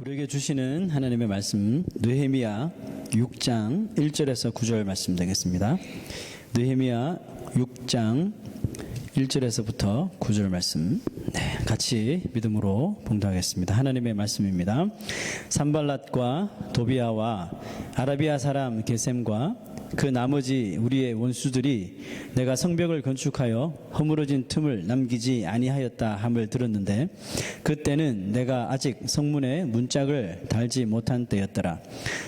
우리에게 주시는 하나님의 말씀 느헤미야 6장 1절에서 9절 말씀 되겠습니다. 느헤미야 6장 1절에서부터 9절 말씀 같이 믿음으로 봉독하겠습니다. 하나님의 말씀입니다. 산발랏과 도비아와 아라비아 사람 게셈과 그 나머지 우리의 원수들이 내가 성벽을 건축하여 허물어진 틈을 남기지 아니하였다 함을 들었는데 그때는 내가 아직 성문에 문짝을 달지 못한 때였더라.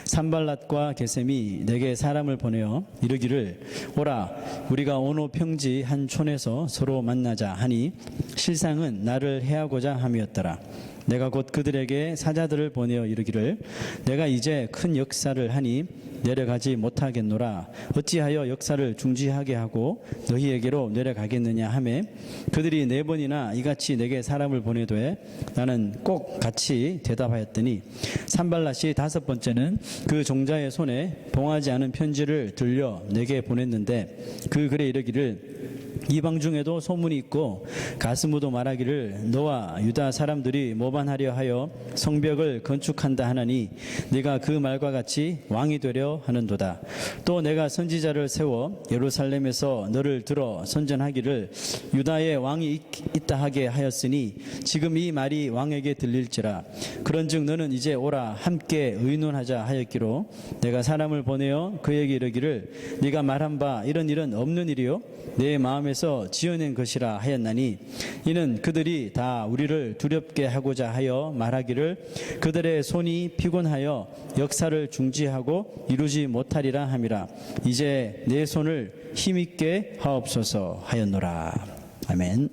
산발랏과 게셈이 내게 사람을 보내어 이르기를 오라 우리가 오노 평지 한 촌에서 서로 만나자 하니 실상은 나를 해하고자 함이었더라. 내가 곧 그들에게 사자들을 보내어 이르기를 내가 이제 큰 역사를 하니 내려가지 못하겠노라. 어찌하여 역사를 중지하게 하고 너희에게로 내려가겠느냐 하매 그들이 4번이나 이같이 내게 사람을 보내되 나는 꼭 같이 대답하였더니 산발랏이 5번째는 그 종자의 손에 봉하지 않은 편지를 들려 내게 보냈는데 그 글에 이르기를 이방 중에도 소문이 있고 가스무도 말하기를 너와 유다 사람들이 모반하려 하여 성벽을 건축한다 하나니 네가 그 말과 같이 왕이 되려 하는도다. 또 내가 선지자를 세워 예루살렘에서 너를 들어 선전하기를 유다에 왕이 있다 하게 하였으니 지금 이 말이 왕에게 들릴지라. 그런즉 너는 이제 오라 함께 의논하자 하였기로 내가 사람을 보내어 그에게 이르기를 네가 말한 바 이런 일은 없는 일이요 내 마음에서 지어낸 것이라 하였나니 이는 그들이 다 우리를 두렵게 하고자 하여 말하기를 그들의 손이 피곤하여 역사를 중지하고 이루지 못하리라 함이라. 이제 내 손을 힘있게 하옵소서 하였노라. 아멘.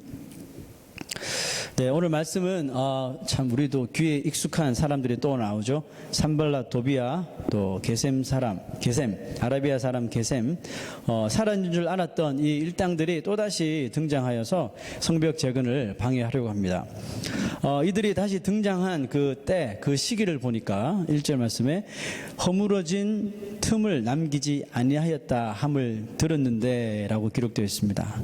네, 오늘 말씀은 참 우리도 귀에 익숙한 사람들이 또 나오죠. 산발랏 도비아 또 게셈 아라비아 사람 게셈 살아있는 줄 알았던 이 일당들이 또다시 등장하여서 성벽 재건을 방해하려고 합니다. 이들이 다시 등장한 그 때, 그 시기를 보니까 1절 말씀에 허물어진 틈을 남기지 아니하였다 함을 들었는데 라고 기록되어 있습니다.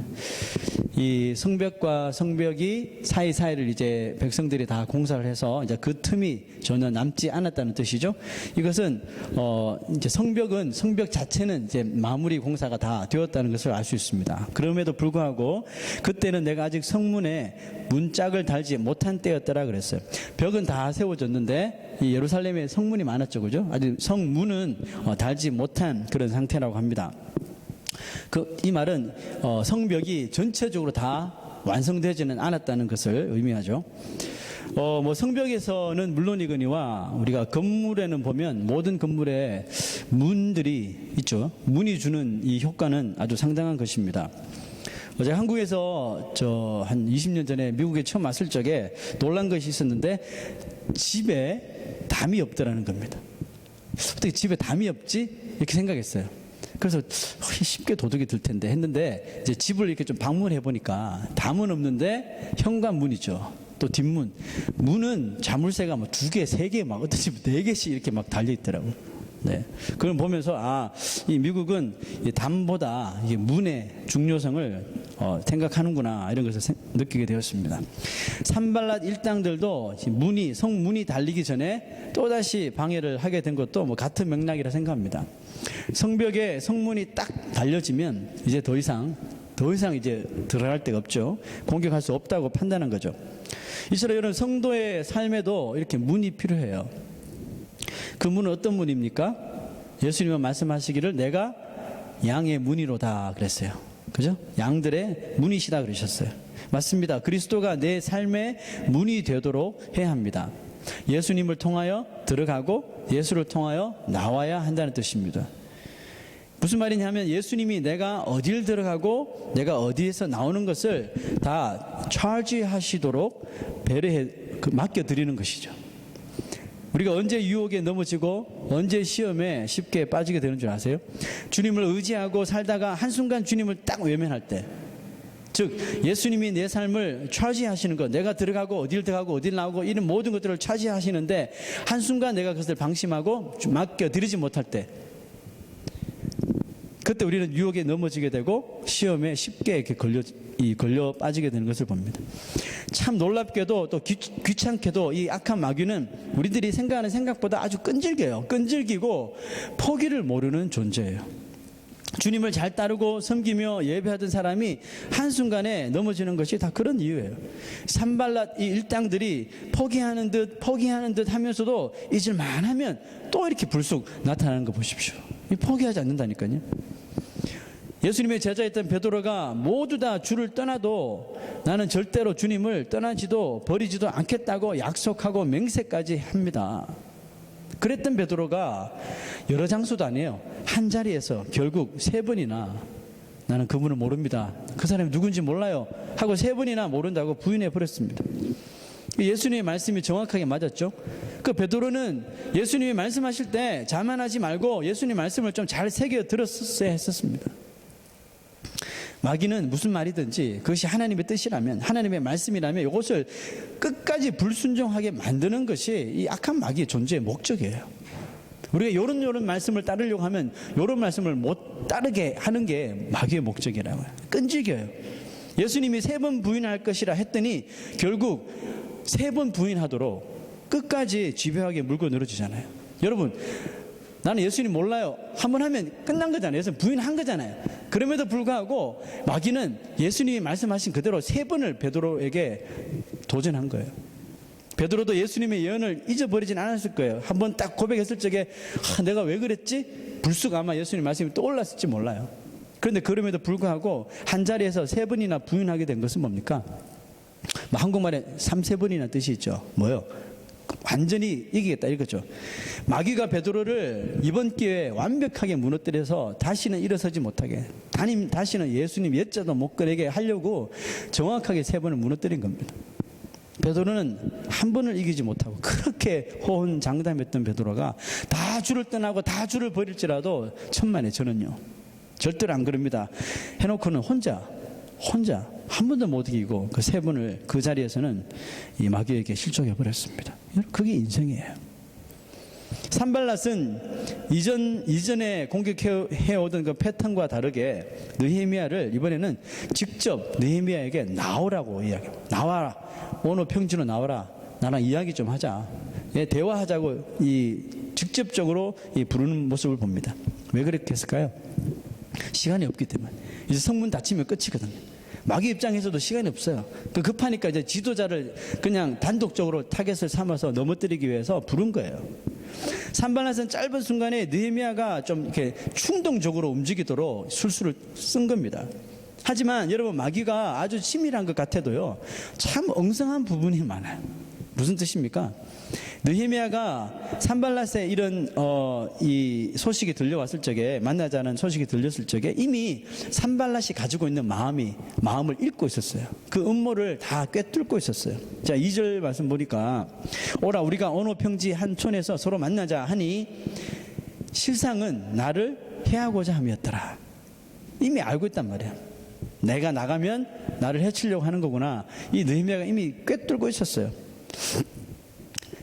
이 성벽과 성벽이 사이사이를 이제 백성들이 다 공사를 해서 이제 그 틈이 전혀 남지 않았다는 뜻이죠. 이것은 이제 성벽 자체는 이제 마무리 공사가 다 되었다는 것을 알 수 있습니다. 그럼에도 불구하고 그때는 내가 아직 성문에 문짝을 달지 못한 때였더라 그랬어요. 벽은 다 세워졌는데 이 예루살렘에 성문이 많았죠, 그죠? 아직 성문은 달지 못한 그런 상태라고 합니다. 이 말은 성벽이 전체적으로 다 완성되지는 않았다는 것을 의미하죠. 성벽에서는 물론이거니와 우리가 건물에는 보면 모든 건물에 문들이 있죠. 문이 주는 이 효과는 아주 상당한 것입니다. 어제 한국에서 한 20년 전에 미국에 처음 왔을 적에 놀란 것이 있었는데 집에 담이 없더라는 겁니다. 어떻게 집에 담이 없지? 이렇게 생각했어요. 그래서 쉽게 도둑이 들 텐데 했는데 이제 집을 이렇게 좀 방문해 보니까 담은 없는데 현관문이죠. 또 뒷문. 문은 자물쇠가 뭐 2개, 3개 막 어떤 집은 4개씩 이렇게 막 달려 있더라고요. 네. 그걸 보면서 이 미국은 이 담보다 이게 문의 중요성을 생각하는구나 이런 것을 느끼게 되었습니다. 산발랏 일당들도 성문이 달리기 전에 또다시 방해를 하게 된 것도 뭐 같은 맥락이라 생각합니다. 성벽에 성문이 딱 달려지면 이제 더 이상 이제 들어갈 데가 없죠. 공격할 수 없다고 판단한 거죠. 이처럼 여러분 성도의 삶에도 이렇게 문이 필요해요. 그 문은 어떤 문입니까? 예수님은 말씀하시기를 내가 양의 문이로다 그랬어요. 그죠? 양들의 문이시다 그러셨어요. 맞습니다. 그리스도가 내 삶의 문이 되도록 해야 합니다. 예수님을 통하여 들어가고 예수를 통하여 나와야 한다는 뜻입니다. 무슨 말이냐면 예수님이 내가 어딜 들어가고 내가 어디에서 나오는 것을 다 차지하시도록 맡겨드리는 것이죠. 우리가 언제 유혹에 넘어지고 언제 시험에 쉽게 빠지게 되는 줄 아세요? 주님을 의지하고 살다가 한순간 주님을 딱 외면할 때, 즉 예수님이 내 삶을 차지하시는 것, 내가 들어가고 어딜 들어가고 어딜 나오고 이런 모든 것들을 차지하시는데 한순간 내가 그것을 방심하고 맡겨드리지 못할 때, 그때 우리는 유혹에 넘어지게 되고 시험에 쉽게 이렇게 걸려 빠지게 되는 것을 봅니다. 참 놀랍게도 또 귀찮게도 이 악한 마귀는 우리들이 생각하는 생각보다 아주 끈질겨요. 끈질기고 포기를 모르는 존재예요. 주님을 잘 따르고 섬기며 예배하던 사람이 한순간에 넘어지는 것이 다 그런 이유예요. 산발랏 이 일당들이 포기하는 듯 하면서도 잊을만 하면 또 이렇게 불쑥 나타나는 거 보십시오. 포기하지 않는다니까요. 예수님의 제자였던 베드로가 모두 다 주를 떠나도 나는 절대로 주님을 떠나지도 버리지도 않겠다고 약속하고 맹세까지 합니다. 그랬던 베드로가 여러 장소도 아니에요. 한 자리에서 결국 3번이나 나는 그분을 모릅니다. 그 사람이 누군지 몰라요. 하고 3번이나 모른다고 부인해 버렸습니다. 예수님의 말씀이 정확하게 맞았죠. 그 베드로는 예수님이 말씀하실 때 자만하지 말고 예수님 말씀을 좀 잘 새겨 들었어야 했었습니다. 마귀는 무슨 말이든지 그것이 하나님의 뜻이라면, 하나님의 말씀이라면 이것을 끝까지 불순종하게 만드는 것이 이 악한 마귀의 존재의 목적이에요. 우리가 이런 말씀을 따르려고 하면 이런 말씀을 못 따르게 하는 게 마귀의 목적이라고요. 끈질겨요. 예수님이 3번 부인할 것이라 했더니 결국 3번 부인하도록 끝까지 집요하게 물고 늘어지잖아요. 여러분, 나는 예수님 몰라요. 한 번 하면 끝난 거잖아요. 예수님 부인한 거잖아요. 그럼에도 불구하고 마귀는 예수님이 말씀하신 그대로 3번을 베드로에게 도전한 거예요. 베드로도 예수님의 예언을 잊어버리진 않았을 거예요. 한 번 딱 고백했을 적에 내가 왜 그랬지? 불쑥 아마 예수님 말씀이 떠올랐을지 몰라요. 그런데 그럼에도 불구하고 한 자리에서 3번이나 부인하게 된 것은 뭡니까? 한국말에 3세번이나 뜻이 있죠. 뭐요? 완전히 이기겠다 이거죠. 마귀가 베드로를 이번 기회에 완벽하게 무너뜨려서 다시는 일어서지 못하게, 다시는 예수님 옛자도 못 꺼내게 하려고 정확하게 3번을 무너뜨린 겁니다. 베드로는 한 번을 이기지 못하고 그렇게 호언장담했던 베드로가 다 주를 떠나고 다 주를 버릴지라도 천만에 저는요 절대로 안 그럽니다 해놓고는 혼자 한 번도 못 이기고 그 3번을 그 자리에서는 이 마귀에게 실족해 버렸습니다. 그게 인생이에요. 산발랏은 이전에 공격해오던 그 패턴과 다르게 느헤미야를 이번에는 직접 느헤미야에게 나오라고 이야기해요. 나와라. 오늘 평지로 나와라. 나랑 이야기 좀 하자. 대화하자고 직접적으로 부르는 모습을 봅니다. 왜 그렇게 했을까요? 시간이 없기 때문에. 이제 성문 닫히면 끝이거든요. 마귀 입장에서도 시간이 없어요. 급하니까 이제 지도자를 그냥 단독적으로 타겟을 삼아서 넘어뜨리기 위해서 부른 거예요. 산발랏은 짧은 순간에 느헤미야가 좀 이렇게 충동적으로 움직이도록 술수를 쓴 겁니다. 하지만 여러분, 마귀가 아주 치밀한 것 같아도요 참 엉성한 부분이 많아요. 무슨 뜻입니까? 느헤미야가 산발랏의 이런 이 소식이 들려왔을 적에, 만나자는 소식이 들렸을 적에 이미 산발랏이 가지고 있는 마음을 읽고 있었어요. 그 음모를 다 꿰뚫고 있었어요. 자, 2절 말씀 보니까 오라 우리가 어느 평지 한 촌에서 서로 만나자 하니 실상은 나를 해하고자 함이었더라. 이미 알고 있단 말이에요. 내가 나가면 나를 해치려고 하는 거구나. 이 느헤미야가 이미 꿰뚫고 있었어요.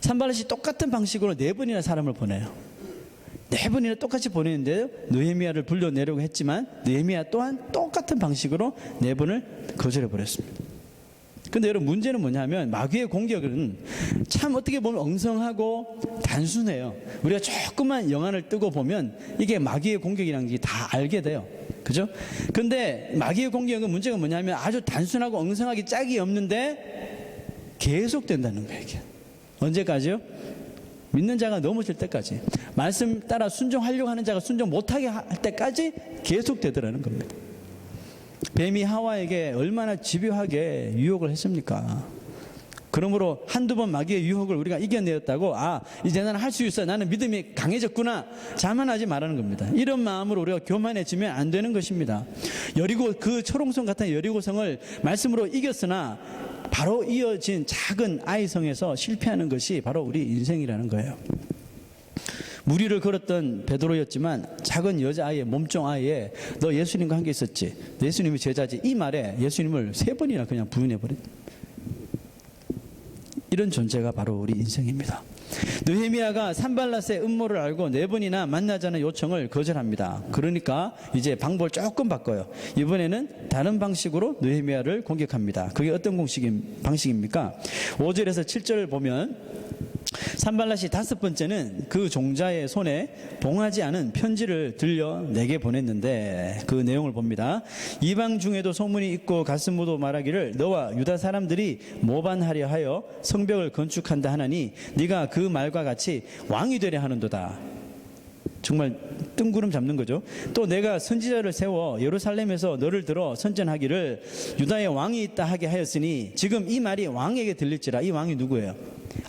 산발랏이 똑같은 방식으로 4번이나 사람을 보내요. 4번이나 똑같이 보내는데요, 느헤미야를 불러내려고 했지만 느헤미야 또한 똑같은 방식으로 4번을 거절해 버렸습니다. 근데 여러분, 문제는 뭐냐면 마귀의 공격은 참 어떻게 보면 엉성하고 단순해요. 우리가 조금만 영안을 뜨고 보면 이게 마귀의 공격이라는 게 다 알게 돼요. 그죠? 근데 마귀의 공격은 문제가 뭐냐면 아주 단순하고 엉성하게 짝이 없는데 계속 된다는 거예요. 이게. 언제까지요? 믿는 자가 넘어질 때까지, 말씀 따라 순종하려고 하는 자가 순종 못하게 할 때까지 계속 되더라는 겁니다. 뱀이 하와에게 얼마나 집요하게 유혹을 했습니까? 그러므로 한두 번 마귀의 유혹을 우리가 이겨내었다고 이제 나는 할 수 있어, 나는 믿음이 강해졌구나, 자만하지 말라는 겁니다. 이런 마음으로 우리가 교만해지면 안 되는 것입니다. 그 초롱성 같은 여리고성을 말씀으로 이겼으나 바로 이어진 작은 아이성에서 실패하는 것이 바로 우리 인생이라는 거예요. 무리를 걸었던 베드로였지만 작은 여자아이의 몸종아이에 너 예수님과 함께 있었지, 예수님이 제자지, 이 말에 예수님을 3번이나 그냥 부인해버린 이런 존재가 바로 우리 인생입니다. 느헤미야가 산발랏의 음모를 알고 4번이나 만나자는 요청을 거절합니다. 그러니까 이제 방법을 조금 바꿔요. 이번에는 다른 방식으로 느헤미야를 공격합니다. 그게 어떤 방식입니까? 5절에서 7절을 보면 산발랏이 5번째는 그 종자의 손에 봉하지 않은 편지를 들려 내게 보냈는데 그 내용을 봅니다. 이방 중에도 소문이 있고 가스무도 말하기를 너와 유다 사람들이 모반하려 하여 성벽을 건축한다 하나니 네가 그 말과 같이 왕이 되려 하는도다. 정말 뜬구름 잡는 거죠. 또 내가 선지자를 세워 예루살렘에서 너를 들어 선전하기를 유다의 왕이 있다 하게 하였으니 지금 이 말이 왕에게 들릴지라. 이 왕이 누구예요?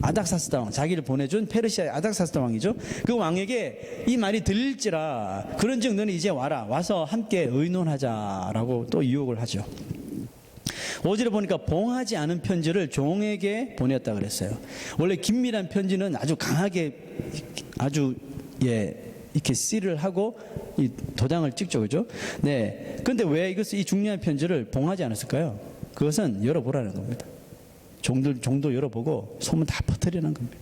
아닥사스다 왕, 자기를 보내준 페르시아의 아닥사스다 왕이죠. 그 왕에게 이 말이 들릴지라. 그런즉 너는 이제 와라. 와서 함께 의논하자라고 또 유혹을 하죠. 5절에 보니까 봉하지 않은 편지를 종에게 보냈다 그랬어요. 원래 긴밀한 편지는 아주 강하게 아주 이렇게 씨를 하고 이 도장을 찍죠, 그죠? 네. 근데 왜 이 중요한 편지를 봉하지 않았을까요? 그것은 열어보라는 겁니다. 종도 열어보고 소문 다 퍼뜨리는 겁니다.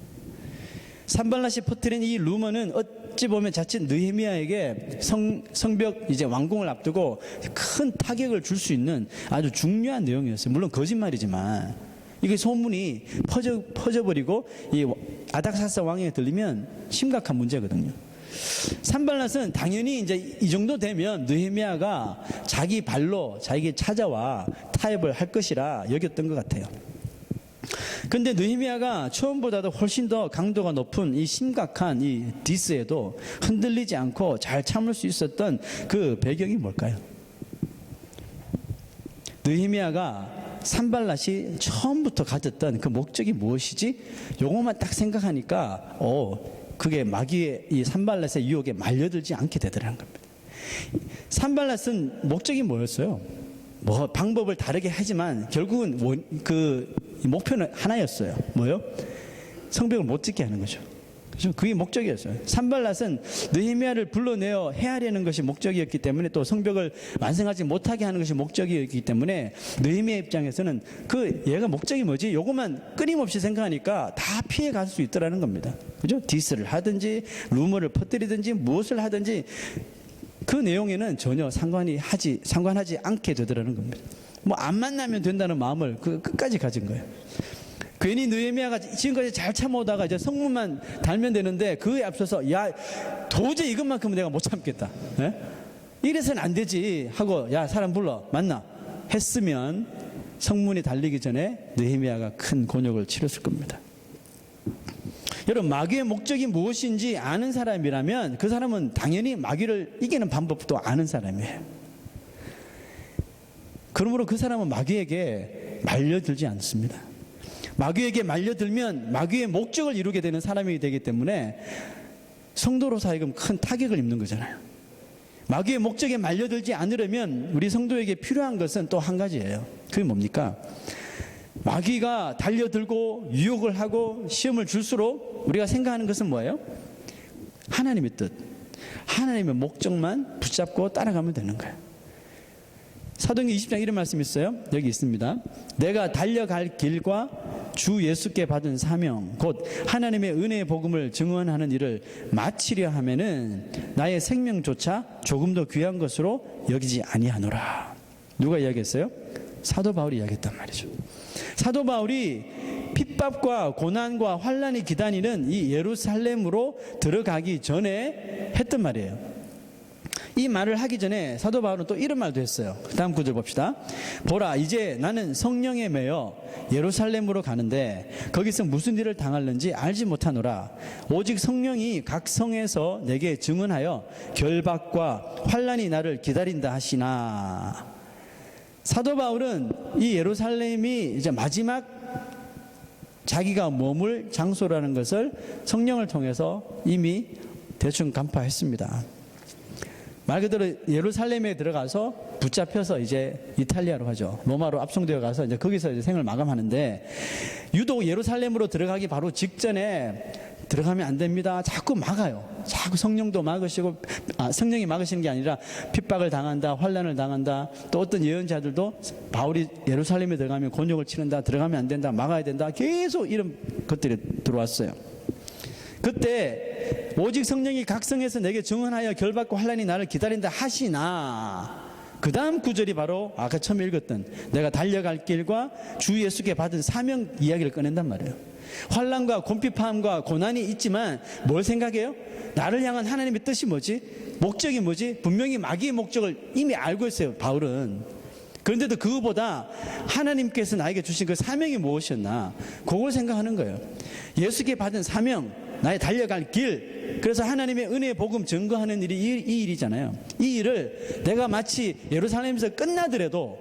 산발랏이 퍼뜨린 이 루머는 어찌 보면 자칫 느헤미야에게 성벽 이제 완공을 앞두고 큰 타격을 줄 수 있는 아주 중요한 내용이었어요. 물론 거짓말이지만 이게 소문이 퍼져버리고 이 아닥사스 왕에게 들리면 심각한 문제거든요. 산발랏은 당연히 이제 이 정도 되면 느헤미야가 자기 발로 자기에게 찾아와 타협을 할 것이라 여겼던 것 같아요. 근데 느헤미야가 처음보다도 훨씬 더 강도가 높은 이 심각한 이 디스에도 흔들리지 않고 잘 참을 수 있었던 그 배경이 뭘까요? 느헤미야가 산발랏이 처음부터 가졌던 그 목적이 무엇이지? 요것만 딱 생각하니까 그게 마귀의 이 산발랏의 유혹에 말려들지 않게 되더라는 겁니다. 산발랏은 목적이 뭐였어요? 방법을 다르게 하지만 결국은 그 목표는 하나였어요. 뭐요? 성벽을 못 짓게 하는 거죠. 그죠? 그게 목적이었어요. 산발랏은 느헤미야를 불러내어 해하려는 것이 목적이었기 때문에 또 성벽을 완성하지 못하게 하는 것이 목적이었기 때문에 느헤미야 입장에서는 얘가 목적이 뭐지? 요것만 끊임없이 생각하니까 다 피해 갈 수 있더라는 겁니다. 그죠? 디스를 하든지 루머를 퍼뜨리든지 무엇을 하든지 그 내용에는 전혀 상관하지 않게 되더라는 겁니다. 안 만나면 된다는 마음을 끝까지 가진 거예요. 괜히 느헤미야가 지금까지 잘 참아오다가 이제 성문만 달면 되는데 그에 앞서서 도저히 이것만큼은 내가 못 참겠다. 이래서는 안 되지 하고 사람 불러 만나 했으면 성문이 달리기 전에 느헤미야가 큰 곤욕을 치렀을 겁니다. 여러분, 마귀의 목적이 무엇인지 아는 사람이라면 그 사람은 당연히 마귀를 이기는 방법도 아는 사람이에요. 그러므로 그 사람은 마귀에게 말려들지 않습니다. 마귀에게 말려들면 마귀의 목적을 이루게 되는 사람이 되기 때문에 성도로서 하여금 큰 타격을 입는 거잖아요. 마귀의 목적에 말려들지 않으려면 우리 성도에게 필요한 것은 또 한 가지예요. 그게 뭡니까? 마귀가 달려들고 유혹을 하고 시험을 줄수록 우리가 생각하는 것은 뭐예요? 하나님의 뜻, 하나님의 목적만 붙잡고 따라가면 되는 거예요. 사도행전 20장 이런 말씀이 있어요. 여기 있습니다. 내가 달려갈 길과 주 예수께 받은 사명 곧 하나님의 은혜의 복음을 증언하는 일을 마치려 하면은 나의 생명조차 조금 더 귀한 것으로 여기지 아니하노라. 누가 이야기했어요? 사도 바울이 이야기했단 말이죠. 사도 바울이 핍박과 고난과 환난이 기다리는 이 예루살렘으로 들어가기 전에 했던 말이에요. 이 말을 하기 전에 사도 바울은 또 이런 말도 했어요. 다음 구절 봅시다. 보라, 이제 나는 성령에 매여 예루살렘으로 가는데 거기서 무슨 일을 당할는지 알지 못하노라. 오직 성령이 각 성에서 내게 증언하여 결박과 환난이 나를 기다린다 하시나. 사도 바울은 이 예루살렘이 이제 마지막 자기가 머물 장소라는 것을 성령을 통해서 이미 대충 간파했습니다. 말 그대로 예루살렘에 들어가서 붙잡혀서 이제 이탈리아로 가죠. 로마로 압송되어 가서 이제 거기서 이제 생을 마감하는데 유독 예루살렘으로 들어가기 바로 직전에 들어가면 안 됩니다. 자꾸 막아요. 자꾸 성령도 막으시고 성령이 막으시는 게 아니라 핍박을 당한다, 환난을 당한다. 또 어떤 예언자들도 바울이 예루살렘에 들어가면 곤욕을 치른다, 들어가면 안 된다, 막아야 된다. 계속 이런 것들이 들어왔어요. 그때 오직 성령이 각성해서 내게 증언하여 결받고 환난이 나를 기다린다 하시나, 그 다음 구절이 바로 아까 처음 읽었던 내가 달려갈 길과 주 예수께 받은 사명 이야기를 꺼낸단 말이에요. 환난과 곤핍함과 고난이 있지만 뭘 생각해요? 나를 향한 하나님의 뜻이 뭐지? 목적이 뭐지? 분명히 마귀의 목적을 이미 알고 있어요, 바울은. 그런데도 그거보다 하나님께서 나에게 주신 그 사명이 무엇이었나, 그걸 생각하는 거예요. 예수께 받은 사명, 나의 달려갈 길, 그래서 하나님의 은혜의 복음 증거하는 일이 이 일이잖아요. 이 일을 내가 마치 예루살렘에서 끝나더라도,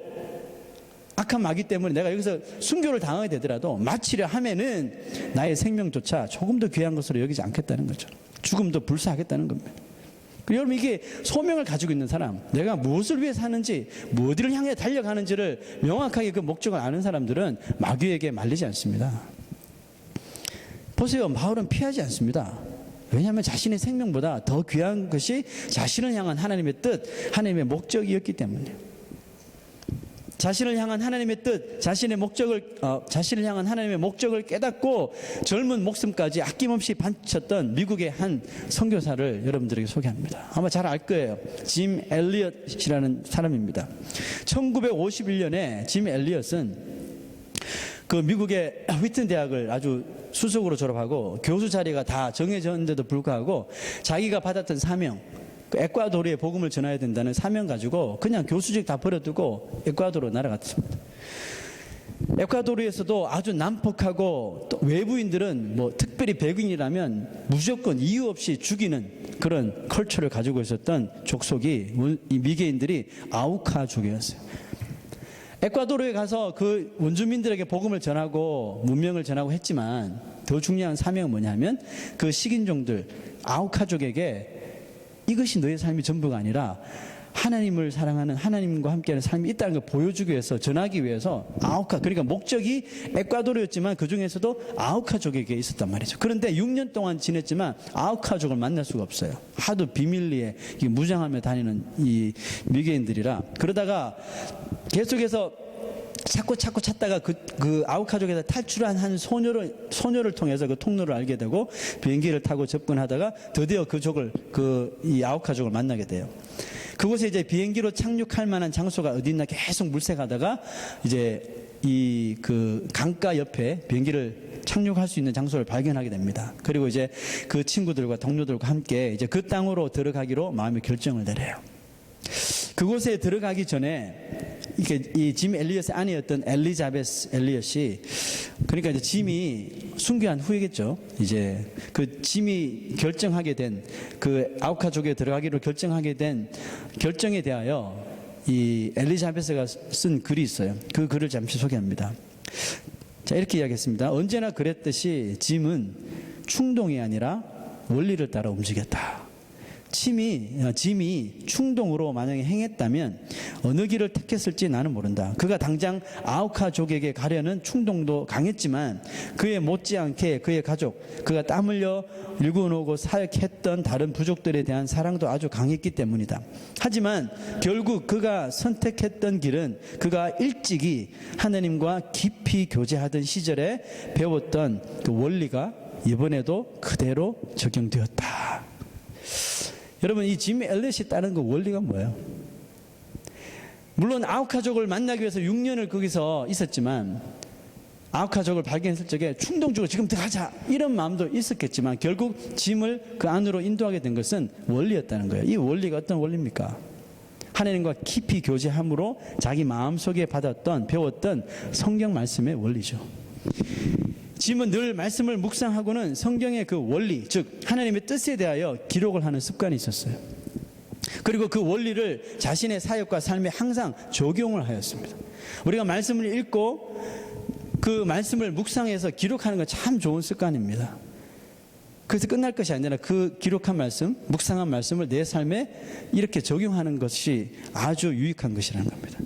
악한 마귀 때문에 내가 여기서 순교를 당하게 되더라도 마치려 하면은 나의 생명조차 조금 더 귀한 것으로 여기지 않겠다는 거죠. 죽음도 불사하겠다는 겁니다. 여러분, 이게 소명을 가지고 있는 사람, 내가 무엇을 위해 사는지, 어디를 향해 달려가는지를 명확하게 그 목적을 아는 사람들은 마귀에게 말리지 않습니다. 보세요, 바울은 피하지 않습니다. 왜냐하면 자신의 생명보다 더 귀한 것이 자신을 향한 하나님의 뜻, 하나님의 목적이었기 때문이에요. 자신을 향한 하나님의 뜻, 자신을 향한 하나님의 목적을 깨닫고 젊은 목숨까지 아낌없이 바쳤던 미국의 한 선교사를 여러분들에게 소개합니다. 아마 잘 알 거예요. 짐 엘리엇이라는 사람입니다. 1951년에 짐 엘리엇은 그 미국의 휘튼 대학을 아주 수석으로 졸업하고 교수 자리가 다 정해졌는데도 불구하고 자기가 받았던 사명, 에콰도르에 복음을 전해야 된다는 사명 가지고 그냥 교수직 다 버려두고 에콰도르로 날아갔습니다. 에콰도르에서도 아주 난폭하고, 또 외부인들은 뭐 특별히 백인이라면 무조건 이유 없이 죽이는 그런 컬처를 가지고 있었던 족속이, 이 미개인들이 아우카족이었어요. 에콰도르에 가서 그 원주민들에게 복음을 전하고 문명을 전하고 했지만 더 중요한 사명은 뭐냐면 그 식인종들 아우카족에게 이것이 너의 삶이 전부가 아니라 하나님을 사랑하는, 하나님과 함께하는 삶이 있다는 걸 보여주기 위해서, 전하기 위해서 아우카, 그러니까 목적이 에콰도르였지만 그 중에서도 아우카족에게 있었단 말이죠. 그런데 6년 동안 지냈지만 아우카족을 만날 수가 없어요. 하도 비밀리에 무장하며 다니는 이 미개인들이라. 그러다가 계속해서 찾고 찾다가 그 아우카족에서 탈출한 한 소녀를 통해서 그 통로를 알게 되고 비행기를 타고 접근하다가 드디어 이 아우카족을 만나게 돼요. 그곳에 이제 비행기로 착륙할 만한 장소가 어디 있나 계속 물색하다가 이제 그 강가 옆에 비행기를 착륙할 수 있는 장소를 발견하게 됩니다. 그리고 이제 그 친구들과 동료들과 함께 이제 그 땅으로 들어가기로 마음의 결정을 내려요. 그곳에 들어가기 전에 이 짐 엘리엇의 아내였던 엘리자베스 엘리엇이, 그러니까 이제 짐이 순교한 후이겠죠. 이제 그 짐이 결정하게 된, 그 아우카족에 들어가기로 결정하게 된 결정에 대하여 이 엘리자베스가 쓴 글이 있어요. 그 글을 잠시 소개합니다. 자, 이렇게 이야기했습니다. 언제나 그랬듯이 짐은 충동이 아니라 원리를 따라 움직였다. 짐이 충동으로 만약에 행했다면 어느 길을 택했을지 나는 모른다. 그가 당장 아우카족에게 가려는 충동도 강했지만 그에 못지않게 그의 가족, 그가 땀 흘려 일구어놓고 사역했던 다른 부족들에 대한 사랑도 아주 강했기 때문이다. 하지만 결국 그가 선택했던 길은 그가 일찍이 하나님과 깊이 교제하던 시절에 배웠던 그 원리가 이번에도 그대로 적용되었다. 여러분, 이 짐 엘리엇이 따른 그 원리가 뭐예요? 물론 아우카족을 만나기 위해서 6년을 거기서 있었지만, 아우카족을 발견했을 적에 충동적으로 지금 들어가자 이런 마음도 있었겠지만 결국 짐을 그 안으로 인도하게 된 것은 원리였다는 거예요. 이 원리가 어떤 원리입니까? 하나님과 깊이 교제함으로 자기 마음속에 배웠던 성경 말씀의 원리죠. 짐은 늘 말씀을 묵상하고는 성경의 그 원리, 즉 하나님의 뜻에 대하여 기록을 하는 습관이 있었어요. 그리고 그 원리를 자신의 사역과 삶에 항상 적용을 하였습니다. 우리가 말씀을 읽고 그 말씀을 묵상해서 기록하는 건 참 좋은 습관입니다. 그래서 끝날 것이 아니라 그 기록한 말씀, 묵상한 말씀을 내 삶에 이렇게 적용하는 것이 아주 유익한 것이라는 겁니다.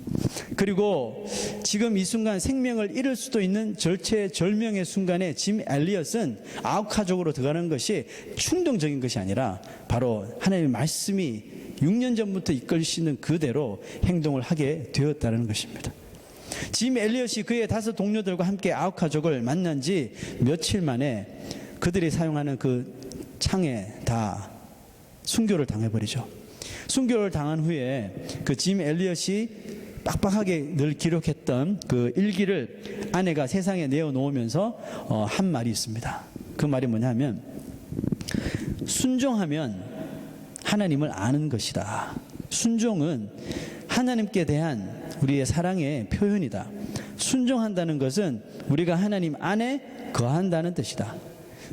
그리고 지금 이 순간 생명을 잃을 수도 있는 절체절명의 순간에 짐 엘리엇은 아우카족으로 들어가는 것이 충동적인 것이 아니라 바로 하나님의 말씀이 6년 전부터 이끌시는 그대로 행동을 하게 되었다는 것입니다. 짐 엘리엇이 그의 5 동료들과 함께 아우카족을 만난 지 며칠 만에 그들이 사용하는 그 창에 다 순교를 당해버리죠. 순교를 당한 후에 그 짐 엘리엇이 빡빡하게 늘 기록했던 그 일기를 아내가 세상에 내어놓으면서 한 말이 있습니다. 그 말이 뭐냐면, 순종하면 하나님을 아는 것이다. 순종은 하나님께 대한 우리의 사랑의 표현이다. 순종한다는 것은 우리가 하나님 안에 거한다는 뜻이다.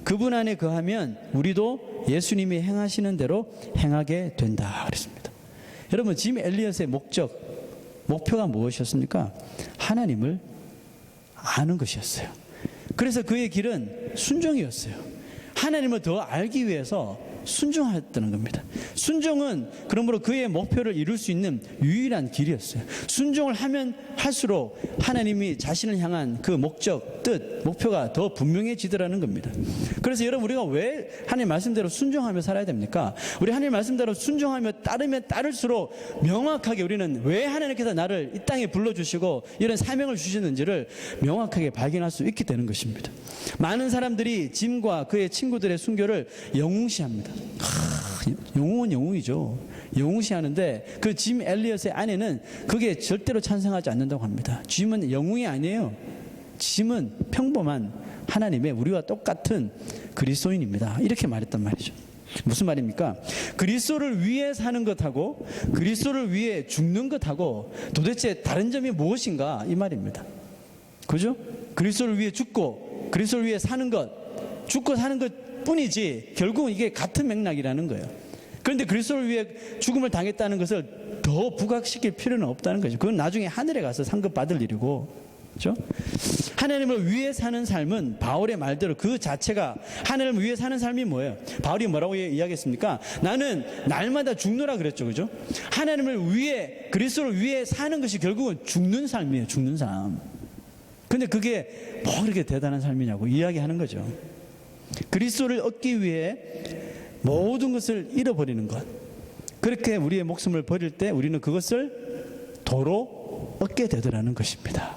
그분 안에 거하면 우리도 예수님이 행하시는 대로 행하게 된다 그랬습니다. 여러분, 짐 엘리엇의 목표가 무엇이었습니까? 하나님을 아는 것이었어요. 그래서 그의 길은 순종이었어요. 하나님을 더 알기 위해서 순종했다는 겁니다. 순종은 그러므로 그의 목표를 이룰 수 있는 유일한 길이었어요. 순종을 하면 할수록 하나님이 자신을 향한 그 목적, 뜻, 목표가 더 분명해지더라는 겁니다. 그래서 여러분, 우리가 왜 하나님 말씀대로 순종하며 살아야 됩니까? 우리 하나님 말씀대로 순종하며 따르면 따를수록 명확하게 우리는 왜 하나님께서 나를 이 땅에 불러주시고 이런 사명을 주시는지를 명확하게 발견할 수 있게 되는 것입니다. 많은 사람들이 짐과 그의 친구들의 순교를 영웅시합니다. 영웅은 영웅이죠. 영웅시하는데 그 짐 엘리엇의 아내는 그게 절대로 찬성하지 않는다고 합니다. 짐은 영웅이 아니에요. 짐은 평범한 하나님의 우리와 똑같은 그리스도인입니다. 이렇게 말했단 말이죠. 무슨 말입니까? 그리스도를 위해 사는 것하고 그리스도를 위해 죽는 것하고 도대체 다른 점이 무엇인가, 이 말입니다. 그죠? 그리스도를 위해 죽고 그리스도를 위해 사는 것, 죽고 사는 것 뿐이지 결국은 이게 같은 맥락이라는 거예요. 그런데 그리스도를 위해 죽음을 당했다는 것을 더 부각시킬 필요는 없다는 거죠. 그건 나중에 하늘에 가서 상급 받을 일이고, 그렇죠? 하나님을 위해 사는 삶은 바울의 말대로 그 자체가 하나님을 위해 사는 삶이 뭐예요? 바울이 뭐라고 이야기했습니까? 나는 날마다 죽노라 그랬죠, 그죠? 하나님을 위해, 그리스도를 위해 사는 것이 결국은 죽는 삶이에요, 죽는 삶. 근데 그게 뭐 그렇게 대단한 삶이냐고 이야기하는 거죠. 그리스도를 얻기 위해 모든 것을 잃어버리는 것, 그렇게 우리의 목숨을 버릴 때 우리는 그것을 도로 얻게 되더라는 것입니다.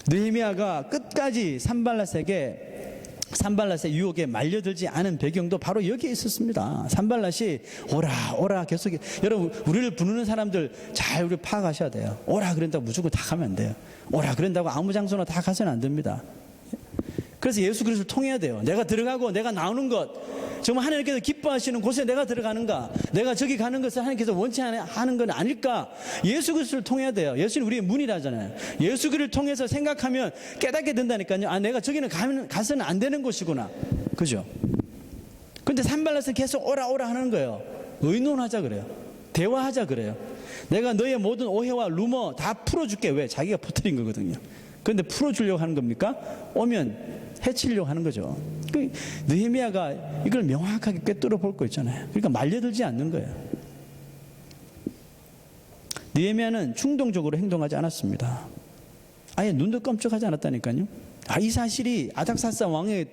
느헤미야가 끝까지 산발랏의 유혹에 말려들지 않은 배경도 바로 여기에 있었습니다. 산발랏이 오라 계속, 여러분, 우리를 부르는 사람들 잘 우리 파악하셔야 돼요. 오라 그런다고 무조건 다 가면 안 돼요. 오라 그런다고 아무 장소나 다 가서는 안 됩니다. 그래서 예수 그리스도를 통해야 돼요. 내가 들어가고 내가 나오는 것, 정말 하나님께서 기뻐하시는 곳에 내가 들어가는가, 내가 저기 가는 것을 하나님께서 원치 하는 건 아닐까, 예수 그리스도를 통해야 돼요. 예수는 우리의 문이라잖아요. 예수 그리스도를 통해서 생각하면 깨닫게 된다니까요. 아, 내가 저기는 가서는 안 되는 곳이구나, 그죠? 근데 산발랏은 계속 오라 하는 거예요. 의논하자 그래요. 대화하자 그래요. 내가 너의 모든 오해와 루머 다 풀어줄게. 왜? 자기가 퍼뜨린 거거든요. 그런데 풀어주려고 하는 겁니까? 오면 해치려고 하는 거죠. 느헤미야가 이걸 명확하게 꿰뚫어 볼 거 있잖아요. 그러니까 말려들지 않는 거예요. 느헤미야는 충동적으로 행동하지 않았습니다. 아예 눈도 깜짝하지 않았다니까요. 이 사실이 아닥사스 왕에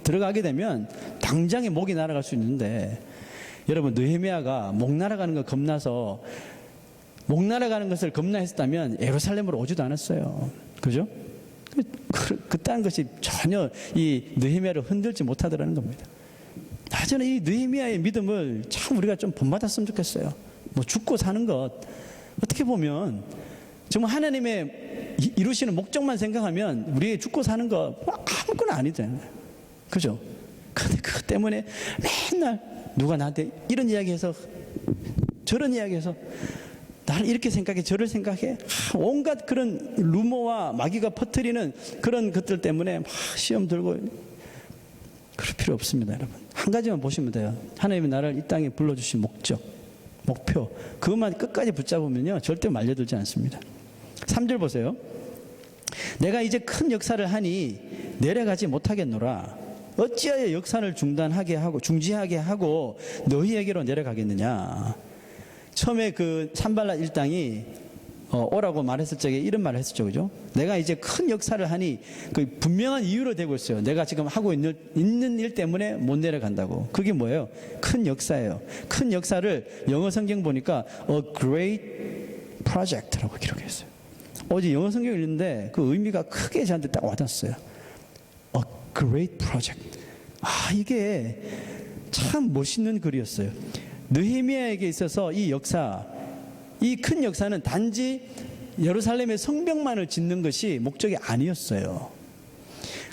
들어가게 되면 당장에 목이 날아갈 수 있는데, 여러분, 느헤미야가 목 날아가는 거 겁나서, 목 날아가는 것을 겁나했다면 예루살렘으로 오지도 않았어요. 그죠? 그딴 것이 전혀 이 느헤미야를 흔들지 못하더라는 겁니다. 저는 이 느헤미야의 믿음을 참 우리가 좀 본받았으면 좋겠어요. 뭐 죽고 사는 것, 어떻게 보면 정말 하나님의 이루시는 목적만 생각하면 우리의 죽고 사는 것 아무거나 아니잖아요. 그죠? 근데 그것 때문에 맨날 누가 나한테 이런 이야기해서 저런 이야기해서 나를 이렇게 생각해, 저를 생각해, 온갖 그런 루머와 마귀가 퍼뜨리는 그런 것들 때문에 막 시험 들고, 그럴 필요 없습니다. 여러분, 한 가지만 보시면 돼요. 하나님이 나를 이 땅에 불러주신 목적, 목표, 그것만 끝까지 붙잡으면요 절대 말려들지 않습니다. 3절 보세요. 내가 이제 큰 역사를 하니 내려가지 못하겠노라. 어찌하여 역사를 중지하게 하고 너희에게로 내려가겠느냐. 처음에 그 산발랏 일당이 오라고 말했을 적에 이런 말을 했었죠, 그죠? 내가 이제 큰 역사를 하니, 그 분명한 이유로 되고 있어요. 내가 지금 하고 있는 일 때문에 못 내려간다고. 그게 뭐예요? 큰 역사예요. 큰 역사를 영어 성경 보니까 a great project라고 기록했어요. 어제 영어 성경 읽는데 그 의미가 크게 저한테 딱 와닿았어요. A great project. 이게 참 멋있는 글이었어요. 느헤미야에게 있어서 이 역사, 이 큰 역사는 단지 예루살렘의 성벽만을 짓는 것이 목적이 아니었어요.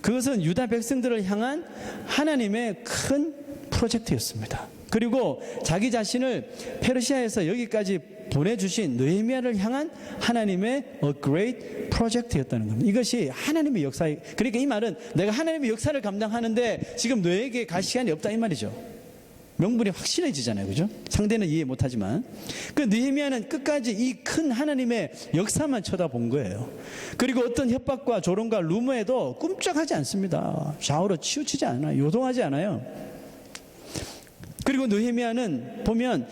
그것은 유다 백성들을 향한 하나님의 큰 프로젝트였습니다. 그리고 자기 자신을 페르시아에서 여기까지 보내주신 느헤미야를 향한 하나님의 a great project였다는 겁니다. 이것이 하나님의 역사. 그러니까 이 말은 내가 하나님의 역사를 감당하는데 지금 너에게 갈 시간이 없다 이 말이죠. 명분이 확실해지잖아요, 그죠? 상대는 이해 못하지만 그 느헤미야는 끝까지 이 큰 하나님의 역사만 쳐다본 거예요. 그리고 어떤 협박과 조롱과 루머에도 꿈쩍하지 않습니다. 좌우로 치우치지 않아요. 요동하지 않아요. 그리고 느헤미야는 보면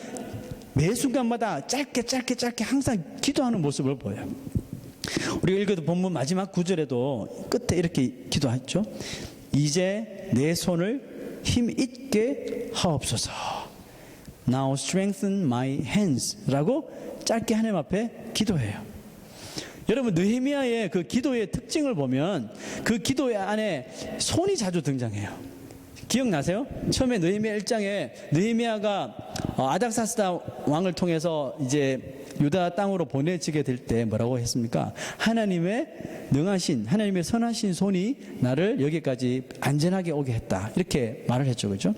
매 순간마다 짧게 항상 기도하는 모습을 보여요. 우리가 읽어도 본문 마지막 구절에도 끝에 이렇게 기도했죠. 이제 내 손을 힘 있게 하옵소서. Now strengthen my hands 라고 짧게 하나님 앞에 기도해요. 여러분 느헤미야의 그 기도의 특징을 보면 그 기도의 안에 손이 자주 등장해요. 기억나세요? 처음에 느헤미야 1장에 느헤미야가 아닥사스다 왕을 통해서 이제 유다 땅으로 보내지게 될 때 뭐라고 했습니까? 하나님의 능하신, 하나님의 선하신 손이 나를 여기까지 안전하게 오게 했다. 이렇게 말을 했죠. 그죠?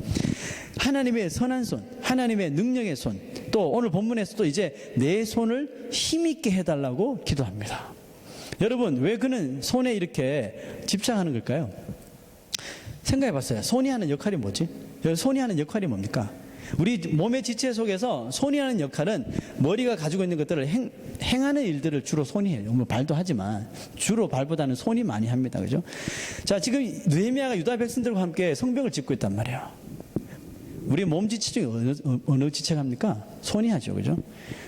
하나님의 선한 손, 하나님의 능력의 손, 또 오늘 본문에서도 이제 내 손을 힘있게 해달라고 기도합니다. 여러분, 왜 그는 손에 이렇게 집착하는 걸까요? 생각해 봤어요. 손이 하는 역할이 뭐지? 손이 하는 역할이 뭡니까? 우리 몸의 지체 속에서 손이 하는 역할은 머리가 가지고 있는 것들을 행하는 일들을 주로 손이 해요. 뭐 발도 하지만 주로 발보다는 손이 많이 합니다. 그죠? 자, 지금 느헤미야가 유다 백성들과 함께 성벽을 짓고 있단 말이에요. 우리 몸 지체 중에 어느 지체가 합니까? 손이 하죠. 그죠?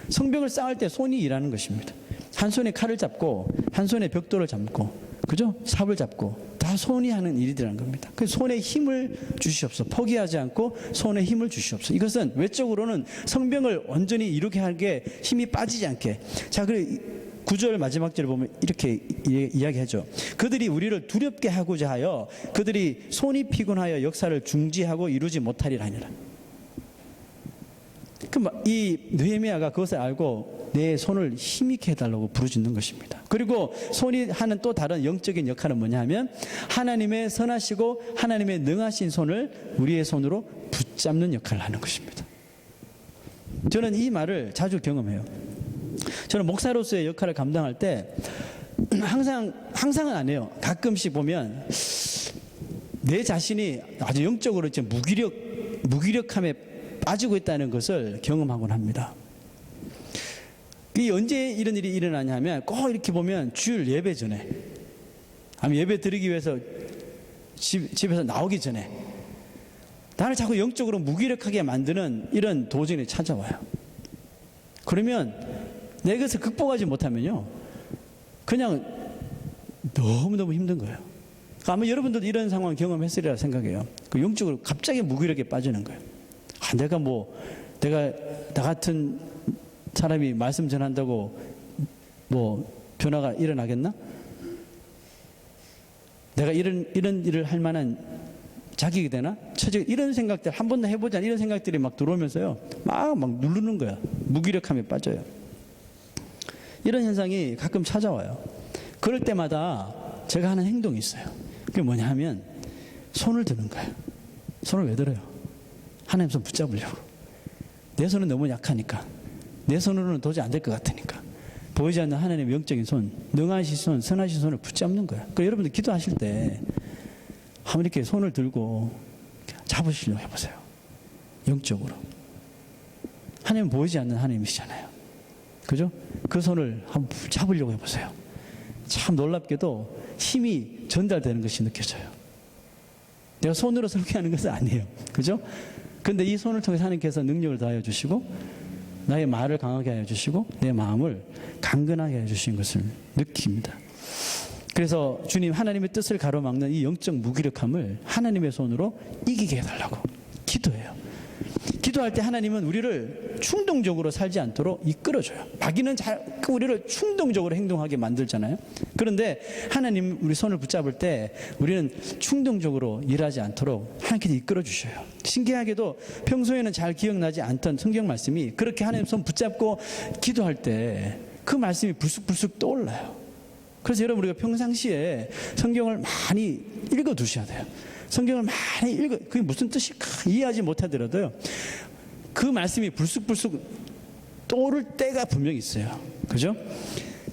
성벽을 쌓을 때 손이 일하는 것입니다. 한 손에 칼을 잡고 한 손에 벽돌을 잡고 그죠? 삽을 잡고 다 손이 하는 일이라는 겁니다. 그 손에 힘을 주시옵소서. 포기하지 않고 손에 힘을 주시옵소서. 이것은 외적으로는 성벽을 완전히 이루게 하게 힘이 빠지지 않게. 자, 그 9절 마지막 절을 보면 이렇게 이야기하죠. 그들이 우리를 두렵게 하고자 하여 그들이 손이 피곤하여 역사를 중지하고 이루지 못하리라 하니라. 이 느헤미야가 그것을 알고 내 손을 힘있게 해달라고 부르짖는 것입니다. 그리고 손이 하는 또 다른 영적인 역할은 뭐냐 하면 하나님의 선하시고 하나님의 능하신 손을 우리의 손으로 붙잡는 역할을 하는 것입니다. 저는 이 말을 자주 경험해요. 저는 목사로서의 역할을 감당할 때 항상은 안 해요. 가끔씩 보면 내 자신이 아주 영적으로 이제 무기력함에 빠지고 있다는 것을 경험하곤 합니다. 이 언제 이런 일이 일어나냐 하면 꼭 이렇게 보면 주일 예배 전에 아니면 예배 드리기 위해서 집에서 나오기 전에 나를 자꾸 영적으로 무기력하게 만드는 이런 도전이 찾아와요. 그러면 내 것을 극복하지 못하면요 그냥 너무너무 힘든 거예요. 아마 여러분들도 이런 상황 경험했으리라 생각해요. 그 영적으로 갑자기 무기력에 빠지는 거예요. 내가 나 같은 사람이 말씀 전한다고 변화가 일어나겠나? 내가 이런 일을 할 만한 자격이 되나? 이런 생각들 한 번도 해보지 않은 이런 생각들이 막 들어오면서요 막 누르는 거야. 무기력함에 빠져요. 이런 현상이 가끔 찾아와요. 그럴 때마다 제가 하는 행동이 있어요. 그게 뭐냐 하면 손을 드는 거예요. 손을 왜 들어요? 하나님 손 붙잡으려고. 내 손은 너무 약하니까. 내 손으로는 도저히 안 될 것 같으니까. 보이지 않는 하나님의 영적인 손, 능하신 손, 선하신 손을 붙잡는 거야. 그러니까 여러분들 기도하실 때 한번 이렇게 손을 들고 잡으시려고 해보세요. 영적으로. 하나님은 보이지 않는 하나님이시잖아요. 그죠? 그 손을 한번 잡으려고 해보세요. 참 놀랍게도 힘이 전달되는 것이 느껴져요. 내가 손으로 설계하는 것은 아니에요. 그죠? 근데 이 손을 통해서 하나님께서 능력을 더하여 주시고 나의 말을 강하게 하여 주시고 내 마음을 강건하게 하여 주신 것을 느낍니다. 그래서 주님 하나님의 뜻을 가로막는 이 영적 무기력함을 하나님의 손으로 이기게 해달라고 기도해요. 기도할 때 하나님은 우리를 충동적으로 살지 않도록 이끌어줘요. 마귀는 자꾸 우리를 충동적으로 행동하게 만들잖아요. 그런데 하나님 우리 손을 붙잡을 때 우리는 충동적으로 일하지 않도록 하나님께서 이끌어주셔요. 신기하게도 평소에는 잘 기억나지 않던 성경 말씀이 그렇게 하나님 손 붙잡고 기도할 때 그 말씀이 불쑥불쑥 떠올라요. 그래서 여러분 우리가 평상시에 성경을 많이 읽어두셔야 돼요. 성경을 많이 그게 무슨 뜻일까 이해하지 못하더라도요. 그 말씀이 불쑥불쑥 떠오를 때가 분명히 있어요. 그죠?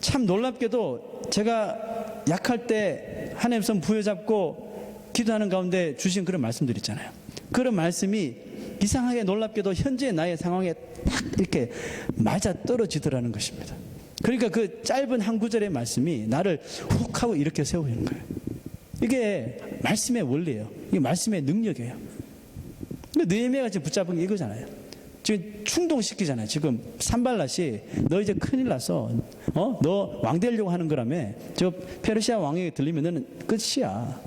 참 놀랍게도 제가 약할 때 하나님 손 부여잡고 기도하는 가운데 주신 그런 말씀들 있잖아요. 그런 말씀이 이상하게 놀랍게도 현재 나의 상황에 딱 이렇게 맞아 떨어지더라는 것입니다. 그러니까 그 짧은 한 구절의 말씀이 나를 훅 하고 이렇게 세우는 거예요. 이게 말씀의 원리예요. 이게 말씀의 능력이에요. 근데 느헤미야가 지금 붙잡은 게 이거잖아요. 지금 충동시키잖아요. 지금 산발랏이 너 이제 큰일 났어. 너 왕 되려고 하는 거라며. 저 페르시아 왕에게 들리면 너는 끝이야.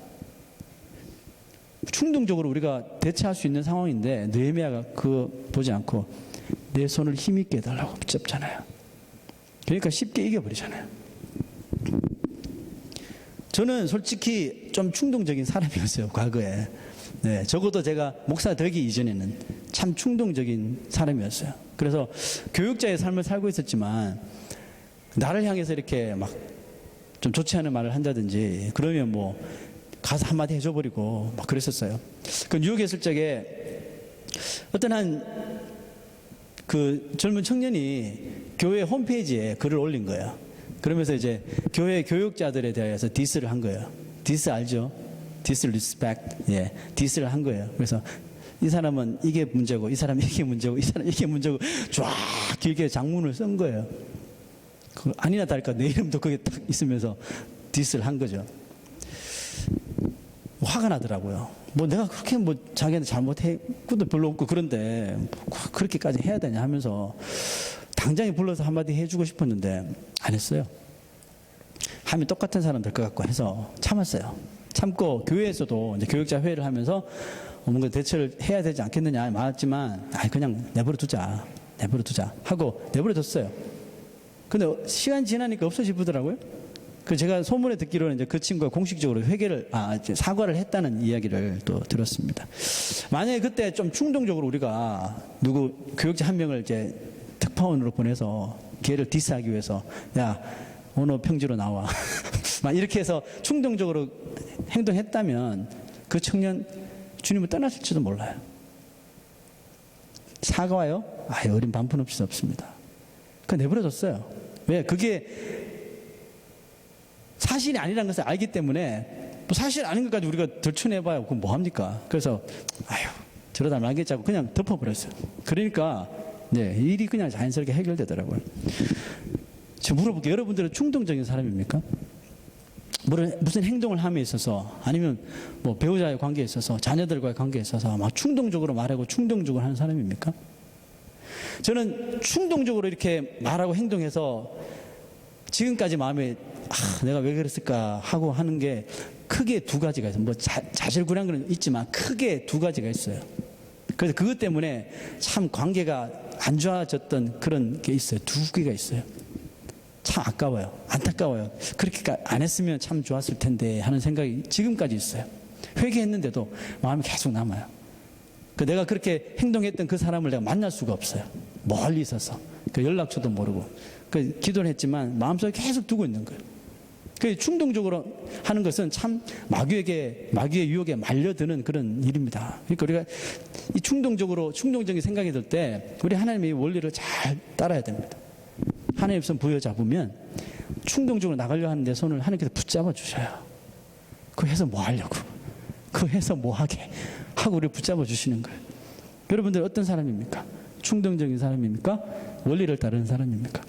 충동적으로 우리가 대처할 수 있는 상황인데 느헤미야가 그거 보지 않고 내 손을 힘있게 해달라고 붙잡잖아요. 그러니까 쉽게 이겨버리잖아요. 저는 솔직히 좀 충동적인 사람이었어요. 과거에. 네, 적어도 제가 목사 되기 이전에는 참 충동적인 사람이었어요. 그래서 교육자의 삶을 살고 있었지만 나를 향해서 이렇게 막 좀 좋지 않은 말을 한다든지 그러면 뭐 가서 한마디 해줘버리고 막 그랬었어요. 그 뉴욕에 있을 적에 어떤 그 젊은 청년이 교회 홈페이지에 글을 올린 거예요. 그러면서 이제 교회 교육자들에 대해서 디스를 한 거예요. 디스 알죠? disrespect. 예, 디스를 한 거예요. 그래서 이 사람은 이게 문제고, 이 사람은 이게 문제고, 이 사람은 이게 문제고, 쫙 길게 장문을 쓴 거예요. 아니나 다를까 내 이름도 거기에 딱 있으면서 디스를 한 거죠. 화가 나더라고요. 뭐 내가 그렇게 뭐 자기한테 잘못한 것도 별로 없고 그런데 그렇게까지 해야 되냐 하면서 당장에 불러서 한마디 해주고 싶었는데 안 했어요. 하면 똑같은 사람 될 것 같고 해서 참았어요. 참고 교회에서도 이제 교육자 회의를 하면서 뭔가 대처를 해야 되지 않겠느냐 말했지만 그냥 내버려 두자 하고 내버려 뒀어요. 근데 시간 지나니까 없어지더라고요. 그 제가 소문에 듣기로는 이제 그 친구가 공식적으로 사과를 했다는 이야기를 또 들었습니다. 만약에 그때 좀 충동적으로 우리가 교육자 한 명을 이제 특파원으로 보내서 걔를 디스하기 위해서 야 오늘 평지로 나와 막 이렇게 해서 충동적으로 행동했다면 그 청년 주님을 떠났을지도 몰라요. 사과요? 어린 반푼 없이 없습니다. 그거 내버려뒀어요. 왜? 그게 사실이 아니라는 것을 알기 때문에 뭐 사실 아닌 것까지 우리가 들춰내봐야 그럼 뭐합니까? 그래서 저러다 말겠자고 그냥 덮어버렸어요. 그러니까 일이 그냥 자연스럽게 해결되더라고요. 제가 물어볼게요. 여러분들은 충동적인 사람입니까? 무슨 행동을 함에 있어서 아니면 뭐 배우자의 관계에 있어서 자녀들과의 관계에 있어서 막 충동적으로 말하고 충동적으로 하는 사람입니까? 저는 충동적으로 이렇게 말하고 행동해서 지금까지 마음에 내가 왜 그랬을까 하고 하는 게 크게 두 가지가 있어요. 뭐 자질구레한 건 있지만 크게 두 가지가 있어요. 그래서 그것 때문에 참 관계가 안 좋아졌던 그런 게 있어요. 두 개가 있어요. 참 아까워요. 안타까워요. 그렇게 안 했으면 참 좋았을 텐데 하는 생각이 지금까지 있어요. 회개했는데도 마음이 계속 남아요. 내가 그렇게 행동했던 그 사람을 내가 만날 수가 없어요. 멀리 있어서. 연락처도 모르고. 기도를 했지만 마음속에 계속 두고 있는 거예요. 충동적으로 하는 것은 참 마귀의 유혹에 말려드는 그런 일입니다. 그러니까 우리가 이 충동적인 생각이 들 때 우리 하나님의 원리를 잘 따라야 됩니다. 하나님 손 부여잡으면 충동적으로 나가려 하는데 손을 하나님께서 붙잡아 주셔요. 그거 해서 뭐 하려고? 그거 해서 뭐 하게? 하고 우리를 붙잡아 주시는 거예요. 여러분들 어떤 사람입니까? 충동적인 사람입니까? 원리를 따르는 사람입니까?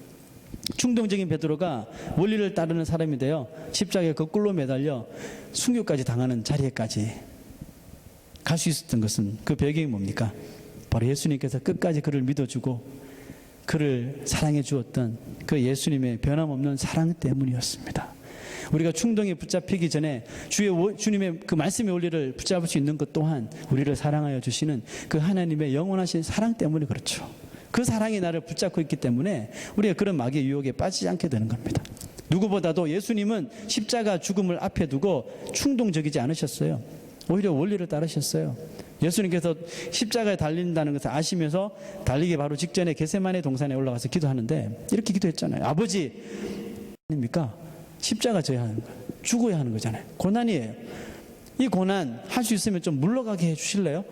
충동적인 베드로가 원리를 따르는 사람이 되어 십자가에 거꾸로 매달려 순교까지 당하는 자리에까지 갈 수 있었던 것은 그 배경이 뭡니까? 바로 예수님께서 끝까지 그를 믿어주고 그를 사랑해 주었던 그 예수님의 변함없는 사랑 때문이었습니다. 우리가 충동에 붙잡히기 전에 주님의 그 말씀의 원리를 붙잡을 수 있는 것 또한 우리를 사랑하여 주시는 그 하나님의 영원하신 사랑 때문에 그렇죠. 그 사랑이 나를 붙잡고 있기 때문에 우리가 그런 마귀의 유혹에 빠지지 않게 되는 겁니다. 누구보다도 예수님은 십자가 죽음을 앞에 두고 충동적이지 않으셨어요. 오히려 원리를 따르셨어요. 예수님께서 십자가에 달린다는 것을 아시면서 달리기 바로 직전에 겟세마네 동산에 올라가서 기도하는데 이렇게 기도했잖아요. 아버지, 아닙니까? 십자가 져야 하는 거예요. 죽어야 하는 거잖아요. 고난이에요. 이 고난 할 수 있으면 좀 물러가게 해 주실래요?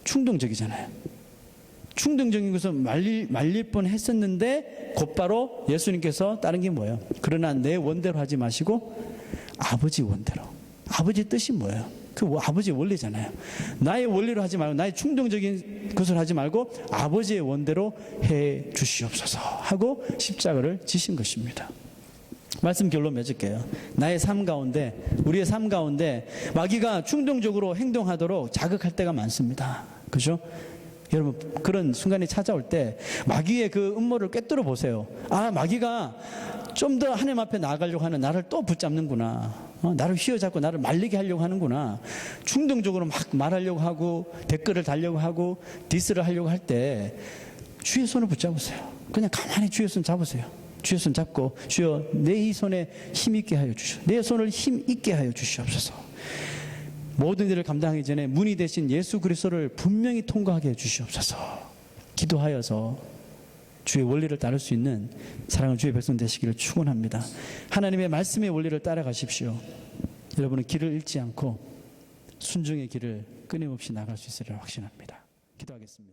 충동적이잖아요. 충동적인 것을 말릴 뻔 했었는데 곧바로 예수님께서 다른 게 뭐예요? 그러나 내 원대로 하지 마시고 아버지 원대로. 아버지 뜻이 뭐예요? 그 아버지의 원리잖아요. 나의 원리로 하지 말고 나의 충동적인 것을 하지 말고 아버지의 원대로 해 주시옵소서 하고 십자가를 지신 것입니다. 말씀 결론 맺을게요. 나의 삶 가운데, 우리의 삶 가운데 마귀가 충동적으로 행동하도록 자극할 때가 많습니다. 그죠? 여러분, 그런 순간이 찾아올 때 마귀의 그 음모를 꿰뚫어 보세요. 아, 마귀가 좀 더 하나님 앞에 나아가려고 하는 나를 또 붙잡는구나. 나를 휘어잡고 나를 말리게 하려고 하는구나. 충동적으로 막 말하려고 하고 댓글을 달려고 하고 디스를 하려고 할 때 주의 손을 붙잡으세요. 그냥 가만히 주의 손 잡으세요. 주의 손 잡고 주여 내 이 손에 힘 있게 하여 주시오. 내 손을 힘 있게 하여 주시옵소서. 모든 일을 감당하기 전에 문이 되신 예수 그리스도를 분명히 통과하게 해 주시옵소서. 기도하여서 주의 원리를 따를 수 있는 사랑하는 주의 백성 되시기를 축원합니다. 하나님의 말씀의 원리를 따라가십시오. 여러분은 길을 잃지 않고 순종의 길을 끊임없이 나갈 수 있으리라 확신합니다. 기도하겠습니다.